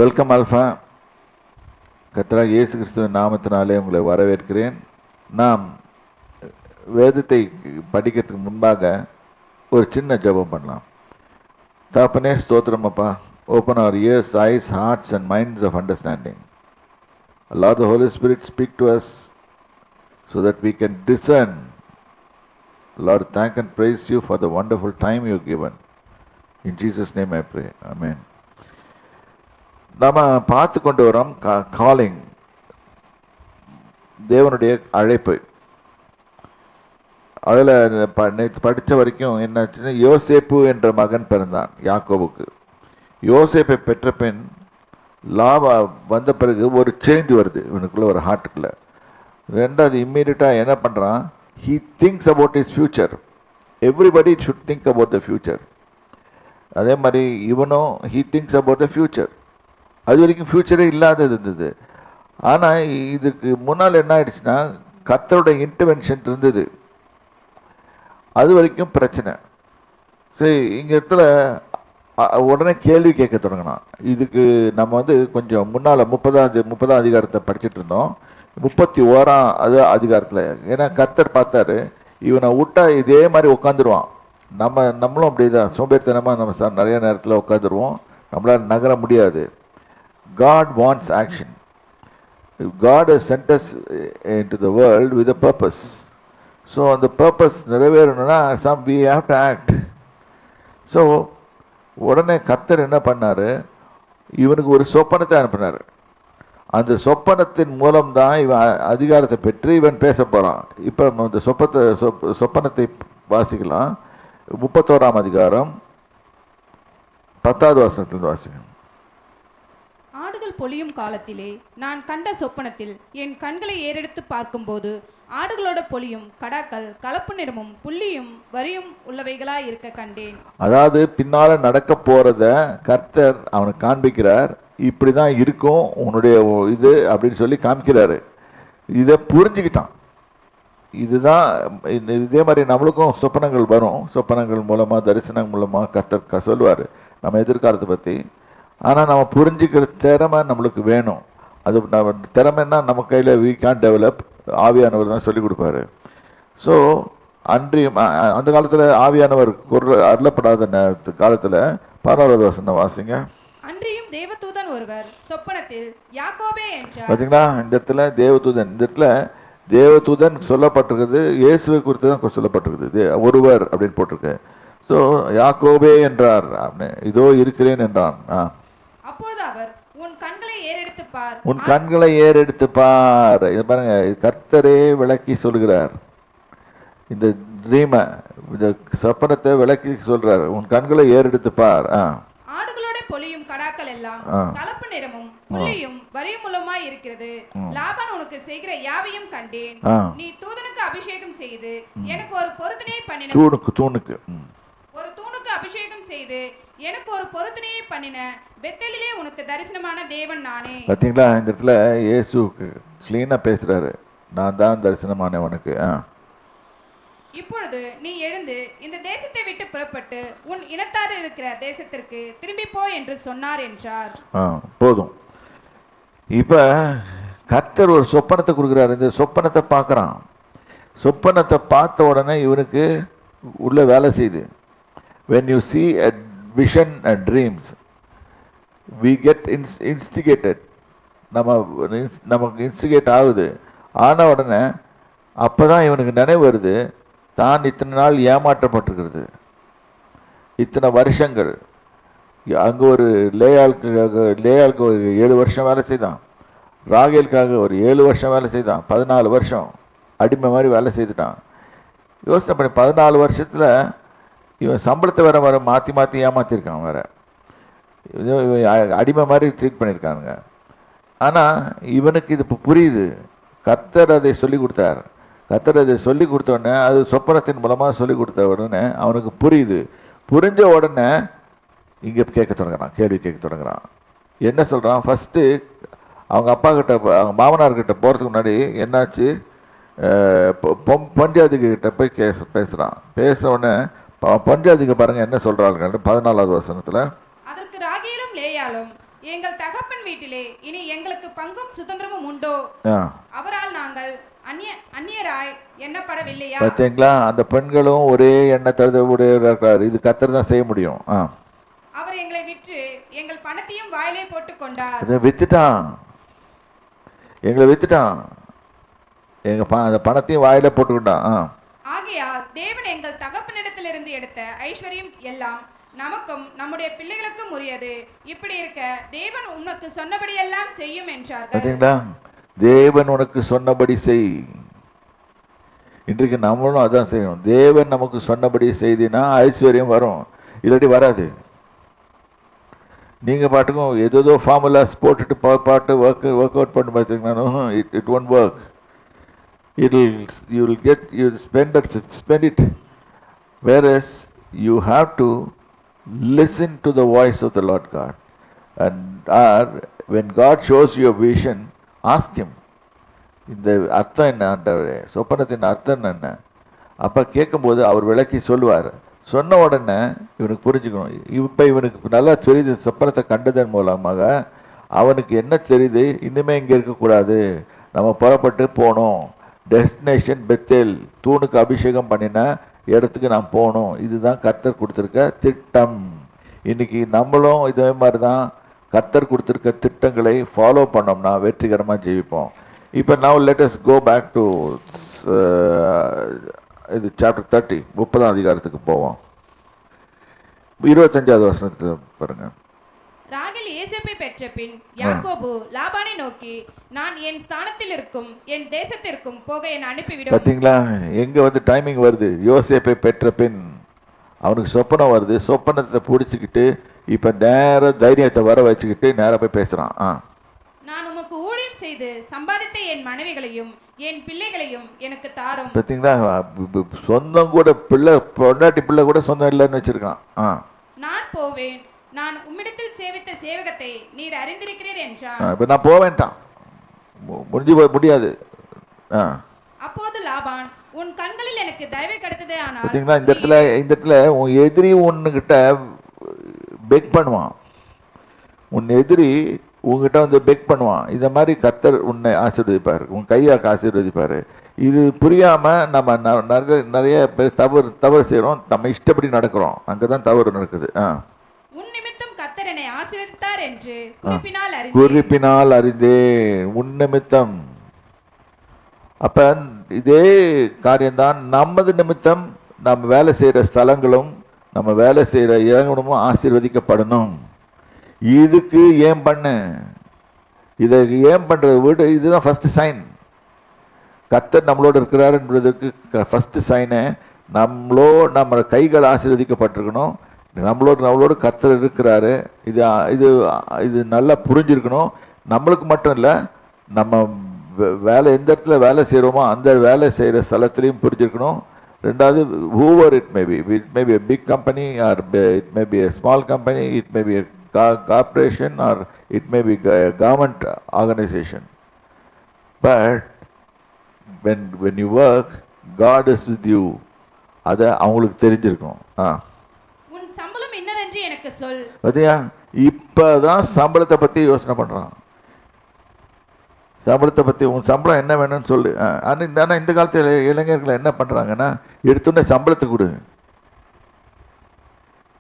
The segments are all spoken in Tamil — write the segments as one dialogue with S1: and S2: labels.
S1: Welcome alpha. கர்த்தராகிய இயேசு கிறிஸ்துவின் நாமத்தினாலே உங்களை வரவேற்கிறேன். நாம் வேதத்தை படிக்கிறதுக்கு முன்பாக ஒரு சின்ன ஜெபம் பண்ணலாம். தகப்பனே ஸ்தோத்திரம் அப்பா. Open our ears, eyes, hearts and minds of understanding. Allow the Holy Spirit speak to us so that we can discern. Lord, thank and praise you for the wonderful time you have given. In Jesus' name I pray. Amen. நாம் பார்த்து கொண்டு வரோம் காலிங், தேவனுடைய அழைப்பு. அதில் நேற்று படித்த வரைக்கும் என்னாச்சுன்னா, யோசேப்பு என்ற மகன் பிறந்தான் யாக்கோபுக்கு. யோசேப்பை பெற்ற பின் லாபா வந்த பிறகு ஒரு சேஞ்ச் வருது இவனுக்குள்ள, ஒரு ஹார்ட்டுக்குள்ளே. ரெண்டாவது, இம்மீடியட்டாக என்ன பண்ணுறான், he things about his future. Everybody should think about the future. அதே மாதிரி இவனும் he things about the future. அது வரைக்கும் ஃப்யூச்சரே இல்லாதது இருந்தது. ஆனால் இதுக்கு முன்னால் என்ன ஆயிடுச்சுன்னா, கர்த்தரோட இன்டர்வென்ஷன் இருந்தது. அது வரைக்கும் பிரச்சனை. சரி, இங்கே இடத்துல உடனே கேள்வி கேட்க தொடங்கினான். இதுக்கு நம்ம கொஞ்சம் முன்னால் 30ஆம் அதிகாரத்தை படிச்சுட்டு இருந்தோம். 31ஆம் அதிகாரத்தில் ஏன்னா கர்த்தர் பார்த்தாரு, இவனை விட்டா இதே மாதிரி உட்காந்துருவான். நம்மளும் அப்படி தான் சோம்பேறித்தனமாக நம்ம நிறைய நேரத்தில் உட்காந்துருவோம், நம்மளால் நகர முடியாது. God wants action. God has sent us into the world with a purpose. So அந்த purpose நிறைவேறணும்னா we have to act. So உடனே கர்த்தர் என்ன பண்ணார், இவனுக்கு ஒரு சொப்பனத்தை அனுப்பினார். அந்த சொப்பனத்தின் மூலம்தான் இவன் அதிகாரத்தை பெற்று இவன் பேச போகிறான். இப்போ அந்த சொப்பனத்தை வாசிக்கலாம். 31ஆம் அதிகாரம் 10வது வசனத்திலிருந்து வாசிக்கலாம்.
S2: ஆடுகள் பொழியும் காலத்திலே நான் கண்ட சொப்பனத்தில் என் கண்களை ஏறெடுத்து பார்க்கும்போது ஆடுகளோட பொழியும் கடாக்கள் கலப்பு நிறமும் புள்ளியும் வரியும் உள்ளவைகளாய் இருக்க கண்டேன்.
S1: அதாவது பின்னால நடக்க போறத கர்த்தர் அவனுக்கு காண்பிக்கிறார். இப்படிதான் இருக்கும் உன்னுடைய இது அப்படின்னு சொல்லி காமிக்கிறாரு. இதை புரிஞ்சுக்கிட்டான். இதுதான் இதே மாதிரி நம்மளுக்கும் சொப்பனங்கள் வரும். சொப்பனங்கள் மூலமா, தரிசனம் மூலமா கர்த்தர் சொல்லுவார் நம்ம எதிர்காலத்தை பற்றி. ஆனால் நம்ம புரிஞ்சுக்கிற திறமை நம்மளுக்கு வேணும். அது நம்ம திறமைன்னா நம்ம கையில் வி கேன் டெவலப். ஆவியானவர் தான் சொல்லிக் கொடுப்பாரு. ஸோ அந்த காலத்தில் ஆவியானவர் குரல் அருளப்படாத காலத்தில் 16வது வசனம் வாசிங்க.
S2: அன்றியும் தேவதூதன் ஒருவர் சொப்பனத்தில் யாக்கோபே என்றார்.
S1: பார்த்தீங்களா, இந்த இடத்துல தேவதூதன் சொல்லப்பட்டிருக்குது. இயேசுவை குறித்து தான் சொல்லப்பட்டிருக்குது. ஒருவர் அப்படின்னு போட்டிருக்கு. ஸோ யாக்கோபே என்றார், இதோ இருக்கிறேன் என்றான்.
S2: அப்பொழுது அவர் உன் கண்களை ஏறெடுத்து பார்,
S1: உன் கண்களை ஏறெடுத்து பார். இது பாருங்க, கர்த்தரே விளக்கி சொல்கிறார். இந்த ட்ரீமை, இந்த சொப்பனத்தை விளக்கி சொல்றார். உன் கண்களை ஏறெடுத்து பார்.
S2: ஆடுகளோட பொழியும் கடாக்கள் எல்லாம் கலப்பு நிறமும் புள்ளியும் வரியும் மூலமாய் இருக்கிறது. லாபான் உனக்கு செய்கிற யாவையும் கண்டேன். நீ தூதனுக்கு அபிஷேகம் செய்து எனக்கு ஒரு பொருத்தனையை பண்ணின.
S1: தூணுக்கு
S2: அபிஷேகம் செய்து எனக்கு ஒரு பொருத்தனையை பண்ணின பெத்தேலிலே உனக்கு தரிசனமான தேவன் நானே.
S1: பார்த்தீங்களா, இந்த இடத்துல இயேசுக்கு கிளீனா பேசுறாரு. நான் தான் தரிசனமானவனுக்கு.
S2: இப்பொழுது நீ எழுந்து இந்த தேசத்தை விட்டு புறப்பட்டு உன் இனத்தார் இருக்கிற தேசத்திற்கு திரும்பி போ என்று சொன்னார் என்றார்.
S1: போதும். இப்ப கர்த்தர் ஒரு சொப்பனத்தை கொடுக்குறாரு. இந்த சொப்பனத்தை பார்க்கறான். சொப்பனத்தை பார்த்த உடனே இவனுக்கு உள்ள வேலை செய்யுது. When you see a vision and dreams, we get instigated. நமக்கு இன்ஸ்டிகேட் ஆகுது. ஆன உடனே அப்போ தான் இவனுக்கு நினைவு வருது, தான் இத்தனை நாள் ஏமாற்றப்பட்டிருக்கிறது. இத்தனை வருஷங்கள் அங்கே ஒரு லேயாளுக்கு ஒரு 7 வருஷம் வேலை செய்தான். ராகேலுக்காக ஒரு 7 வருஷம் வேலை செய்தான். 14 வருஷம் அடிமை மாதிரி வேலை செய்துட்டான். யோசனை பண்ணி 14 வருஷத்தில் இவன் சம்பளத்தை வேற மாற்றி ஏமாற்றிருக்கான். வேற அடிமை மாதிரி ட்ரீட் பண்ணியிருக்கானுங்க. ஆனால் இவனுக்கு இது இப்போ புரியுது. கர்த்தர் அதை சொல்லி கொடுத்தார். கர்த்தர் அதை சொல்லி கொடுத்த உடனே, அது சொப்பனத்தின் மூலமாக சொல்லி கொடுத்த உடனே அவனுக்கு புரியுது. புரிஞ்ச உடனே இங்கே கேட்க தொடங்குறான், கேள்வி கேட்க தொடங்குறான். என்ன சொல்கிறான், ஃபஸ்ட்டு அவங்க அப்பா கிட்ட, அவங்க மாமனார்கிட்ட போகிறதுக்கு முன்னாடி என்னாச்சு, பஞ்சாதிகிட்ட போய் பேசுகிறான். பேச உடனே பஞ்சாதிக்கு பாருங்க என்ன சொல்றாங்க 14வது வசனத்துல.
S2: அதற்கு ராகேலும் லேயாலும் எங்கள் தகப்பன் வீட்டிலே இனி எங்களுக்கு பங்கும் சுதந்திரமும் உண்டோ?
S1: ஆ
S2: அவரால் நாங்கள் அந்நியராய் எண்ணப்படவில்லையா?
S1: பார்த்தீங்களா, அந்த பெண்களும் ஒரே எண்ணத்தோடு இருக்கிறார். இது கர்த்தர் தான் செய்ய முடியும்.
S2: அவர் எங்களை விற்று எங்கள் பணத்தையும் வாயிலே போட்டுக் கொண்டார்.
S1: அதை வித்துட்டான், எங்களை வித்துட்டான், அந்த பணத்தையும் வாயில போட்டுக்கிட்டான்.
S2: ஆகையால் தேவன் எங்கள் தகப்பனிடத்திலிருந்து எடுத்த ஐஸ்வர்யம் எல்லாம் நமக்கும் நம்முடைய பிள்ளைகளுக்கும் உரியது. இப்படி இருக்க தேவன் உனக்கு சொன்னபடி எல்லாம் செய்யும் என்றார்கள்.
S1: பார்த்தீங்களா, தேவன் உனக்கு சொன்னபடி செய். இன்றைக்கு நம்மளும் அதான் செய்யணும். தேவன் நமக்கு சொன்னபடி செய்தினா ஐஸ்வர்யம் வரும், இல்லாட்டி வராது. நீங்கள் பாட்டுக்கும் ஏதோ ஃபார்முலாஸ் போட்டுட்டு பாட்டு ஒர்க் அவுட் பண்ணி பார்த்தீங்கன்னா it won't work. You will spend it. Whereas you have to listen to the voice of the Lord God. And when God shows you a vision, ask Him. இந்த அர்த்தம் என்ன ஆண்டவரே, சொப்பனத்தின் அர்த்தம் என்ன? அப்போ கேட்கும்போது அவர் விளக்கி சொல்லுவார். சொன்ன உடனே இவனுக்கு புரிஞ்சுக்கணும். இப்போ இவனுக்கு நல்லா தெரியுது, சொப்பனத்தை கண்டதன் மூலமாக அவனுக்கு என்ன தெரியுது, இன்னுமே இங்கே இருக்கக்கூடாது, நம்ம புறப்பட்டு போகணும். டெஸ்டினேஷன் பெத்தேல், தூணுக்கு அபிஷேகம் பண்ணின இடத்துக்கு நாம் போகணும். இதுதான் கர்த்தர் கொடுத்துருக்க திட்டம். இன்னைக்கு நம்மளும் இதே மாதிரி தான் கர்த்தர் கொடுத்துருக்க திட்டங்களை ஃபாலோ பண்ணோம்னா வெற்றிகரமாக ஜெயிப்போம். இப்போ now let us go back to இது சாப்டர் 30, 30ஆம் அதிகாரத்துக்கு போவோம். 25வது வசனத்தில் பாருங்க.
S2: ராகேல் யோசேப்பை பெற்ற பின் யாக்கோபு லாபானை நோக்கி, நான் என் ஸ்தானத்தில் இருக்கும் என் தேசத்திற்கும் போக என் அனுப்பிவிடும்.
S1: பார்த்தீங்களா, எங்க டைமிங் வருது. யோசேப்பை பெற்ற பின் அவனுக்கு சொப்பனம் வருது. சொப்பனத்தை பிடிச்சிக்கிட்டு இப்போ நேர தைரியத்தை வர வச்சுக்கிட்டு நேராக போய் பேசுகிறான்.
S2: நான் உமக்கு ஊழியம் செய்து சம்பாதித்த என் மனைவிகளையும் என் பிள்ளைகளையும் எனக்கு தாரும்.
S1: பார்த்தீங்களா, சொந்தம் கூட பிள்ளை, பொண்டாட்டி பிள்ளை கூட சொந்தம் இல்லைன்னு வச்சிருக்கான்.
S2: நான் போவேன், நான் உம்மிடத்தில் சேவித்த சேவகத்தை நீர் அறிந்திருக்கிறீர் என்றான்.
S1: இப்போ நான் போவேன்ட்டான், முடிஞ்சு போய் முடியாது.
S2: அப்போது லாபான், உன் கண்களில் எனக்கு தயவு கிடைத்ததே. ஆனால்
S1: பார்த்தீங்களா, இந்த இடத்துல உன் எதிரி உன்கிட்ட பெக் பண்ணுவான். உன் எதிரி உங்ககிட்ட பெக் பண்ணுவான். இந்த மாதிரி கர்த்தர் உன்னை ஆசீர்வதிப்பார், உன் கையாக்கு ஆசீர்வதிப்பார். இது புரியாமல் நம்ம நிறைய பேர் தவறு செய்கிறோம், நம்ம இஷ்டப்படி நடக்கிறோம். அங்கே தான் தவறு நடக்குது.
S2: உன் நிமித்தம் கர்த்தர் என்னை ஆசீர்வதித்தார் என்று
S1: குறிப்பினால் அறிந்தேன். உன் நிமித்தம். அப்போ இதே காரியம்தான் நமது நிமித்தம். நம்ம வேலை செய்கிற ஸ்தலங்களும் நம்ம வேலை செய்கிற இடங்களும் ஆசீர்வதிக்கப்படணும். இதுக்கு ஏன் பண்ணு, இதை ஏன் பண்ணுறது விட, இதுதான் ஃபஸ்ட்டு சைன். கர்த்தர் நம்மளோடு இருக்கிறாருன்றதுக்கு ஃபஸ்ட்டு சைனு நம்ம கைகள் ஆசீர்வதிக்கப்பட்டிருக்கணும். நம்மளோடு கர்த்தர் இருக்கிறாரு. இது நல்லா புரிஞ்சிருக்கணும். நம்மளுக்கு மட்டும் இல்லை, நம்ம எந்த இடத்துல வேலை செய்கிறோமோ அந்த வேலை செய்கிற ஸ்தலத்துலேயும் புரிஞ்சிருக்கணும். ரெண்டாவது, whoever it maybe a big company or it may be a small company, it may be a corporation or it may be a government organization. But when you work, God is with you. அதை அவங்களுக்கு தெரிஞ்சிருக்கும்.
S2: உன் சம்பளம் என்னதென்று எனக்கு சொல்.
S1: பார்த்தியா, இப்போ தான் சம்பளத்தை பற்றி யோசனை பண்ணுறான். சம்பளத்தை பற்றி உன் சம்பளம் என்ன வேணும்னு சொல்லு. ஆனால் இந்த காலத்தில் இளைஞர்கள் என்ன பண்ணுறாங்கன்னா, எடுத்தோடனே சம்பளத்தை கொடு.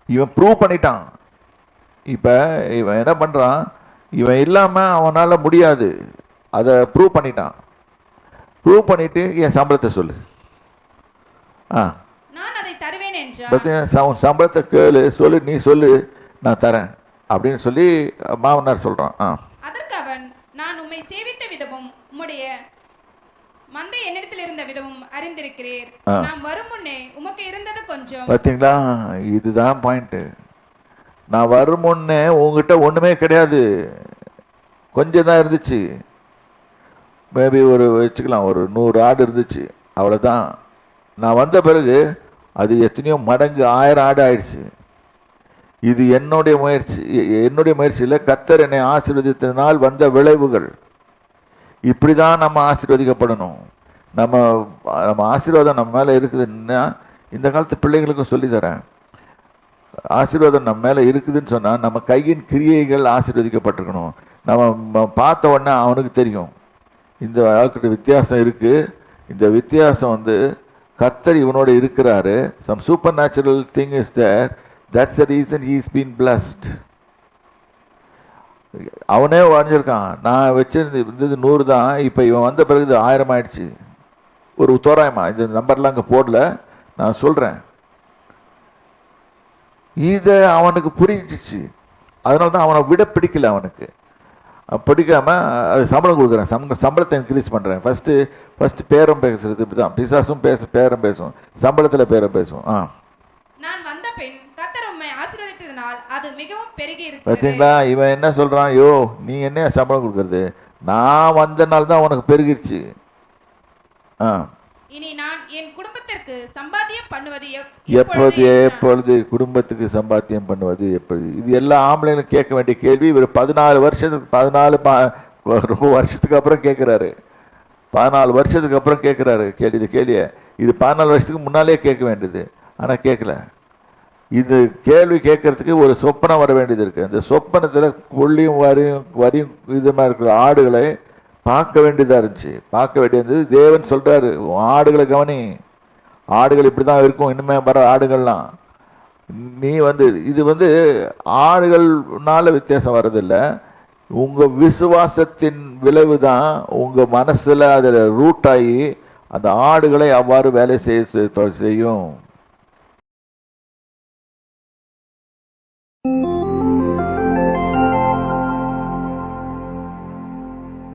S1: இவன் ப்ரூவ் பண்ணிட்டான். இப்போ இவன் என்ன பண்ணுறான், இவன் இல்லாமல் அவனால் முடியாது, அதை ப்ரூவ் பண்ணிட்டான். ப்ரூவ் பண்ணிவிட்டு என் சம்பளத்தை சொல்லு.
S2: நான் அதை தருவேன் என்றார்.
S1: பார்த்தீங்கன்னா, உன் சம்பளத்தை கேளு, சொல்லு, நீ சொல்லு, நான் தரேன் அப்படின்னு சொல்லி மாமனார் சொல்கிறான்.
S2: அதற்கு அவன், நான் உம்மை சேவித்த விதமும் உம்முடைய மந்தை என்னிடத்தில் இருந்த விதமும் அறிந்திருக்கிறீர். நான் வரும் முன்னே உமக்கு இருந்தது கொஞ்சம்.
S1: பார்த்தீங்களா, இதுதான் பாயிண்ட்டு. நான் வரும் முன்னே உங்ககிட்ட ஒன்றுமே கிடையாது, கொஞ்சம் தான் இருந்துச்சு. மேபி வச்சுக்கலாம், ஒரு 100 ஆடு இருந்துச்சு, அவ்வளோதான். நான் வந்த பிறகு அது எத்தனையோ மடங்கு 1000 ஆடு ஆயிடுச்சு. இது என்னுடைய முயற்சியில் கர்த்தர் என்னை ஆசீர்வதித்ததினால் வந்த விளைவுகள். இப்படி தான் நம்ம ஆசீர்வதிக்கப்படணும். நம்ம ஆசீர்வாதம் நம்ம மேலே இருக்குதுன்னா இந்த காலத்து பிள்ளைங்களுக்கும் சொல்லித்தரேன். ஆசீர்வாதம் நம்ம மேலே இருக்குதுன்னு சொன்னால் நம்ம கையின் கிரியைகள் ஆசீர்வதிக்கப்பட்டிருக்கணும். நம்ம பார்த்த உடனே அவனுக்கு தெரியும் இந்த ஆளுக்கிட்ட வித்தியாசம் இருக்குது, இந்த வித்தியாசம் வந்து கர்த்தர் இவனோட இருக்கிறாரு, some supernatural thing is there, that's the reason he is been blessed. அவனே வரைஞ்சிருக்கான், நான் வச்சிருந்தது 100 தான், இப்போ இவன் வந்த பிறகு இது 1000 ஆயிடுச்சு. ஒரு தோராயமா, இந்த நம்பர்லாம் அங்கே போடல, நான் சொல்கிறேன். இதை அவனுக்கு புரிஞ்சிச்சு, அதனால தான் அவனை விட பிடிக்கல. அவனுக்கு பிடிக்காமல் அது சம்பளம் கொடுக்குறேன், சம்பளத்தை இன்க்ரீஸ் பண்ணுறேன். ஃபஸ்ட்டு பேரம் பேசுறது இப்படி தான், பிசாசும் பேரம் பேசும், சம்பளத்தில் பேரம் பேசும்.
S2: நான் வந்த பின் கர்த்தர் உம்மை ஆசீர்வதித்ததினால் அது மிகவும் பெருகி இருக்கிறது.
S1: பார்த்தீங்களா, இவன் என்ன சொல்கிறான், யோ நீ என்ன சம்பளம் கொடுக்கறது, நான் வந்தனால தான் உனக்கு பெருகிடுச்சு.
S2: இனி நான் என் குடும்பத்திற்கு சம்பாத்தியம் பண்ணுவது
S1: எப்பொழுது குடும்பத்துக்கு சம்பாத்தியம் பண்ணுவது எப்பொழுது? இது எல்லா ஆம்பளைங்களும் கேட்க வேண்டிய கேள்வி. இவர் 14 வருஷத்துக்கு அப்புறம் கேட்குறாரு, 14 வருஷத்துக்கு அப்புறம் கேட்குறாரு கேள்வி. கேள்வியை இது 14 வருஷத்துக்கு முன்னாலே கேட்க வேண்டியது, ஆனால் கேட்கல. இது கேள்வி கேட்கறதுக்கு ஒரு சொப்பனம் வர வேண்டியது இருக்குது. அந்த சொப்பனத்தில் புள்ளியும் வரியும் இதுமாக இருக்கிற ஆடுகளை பார்க்க வேண்டியதாக இருந்துச்சு. பார்க்க வேண்டியது தேவன் சொல்கிறாரு, ஆடுகளை கவனி, ஆடுகள் இப்படி தான் இருக்கும், இனிமே வர ஆடுகள்லாம். நீ வந்து இது வந்து ஆடுகள்னால வித்தியாசம் வர்றதில்லை, உங்கள் விசுவாசத்தின் விளைவு தான் உங்கள் மனசில் அதில் ரூட்டாகி அந்த ஆடுகளை அவ்வாறு வேலை செய்யும்.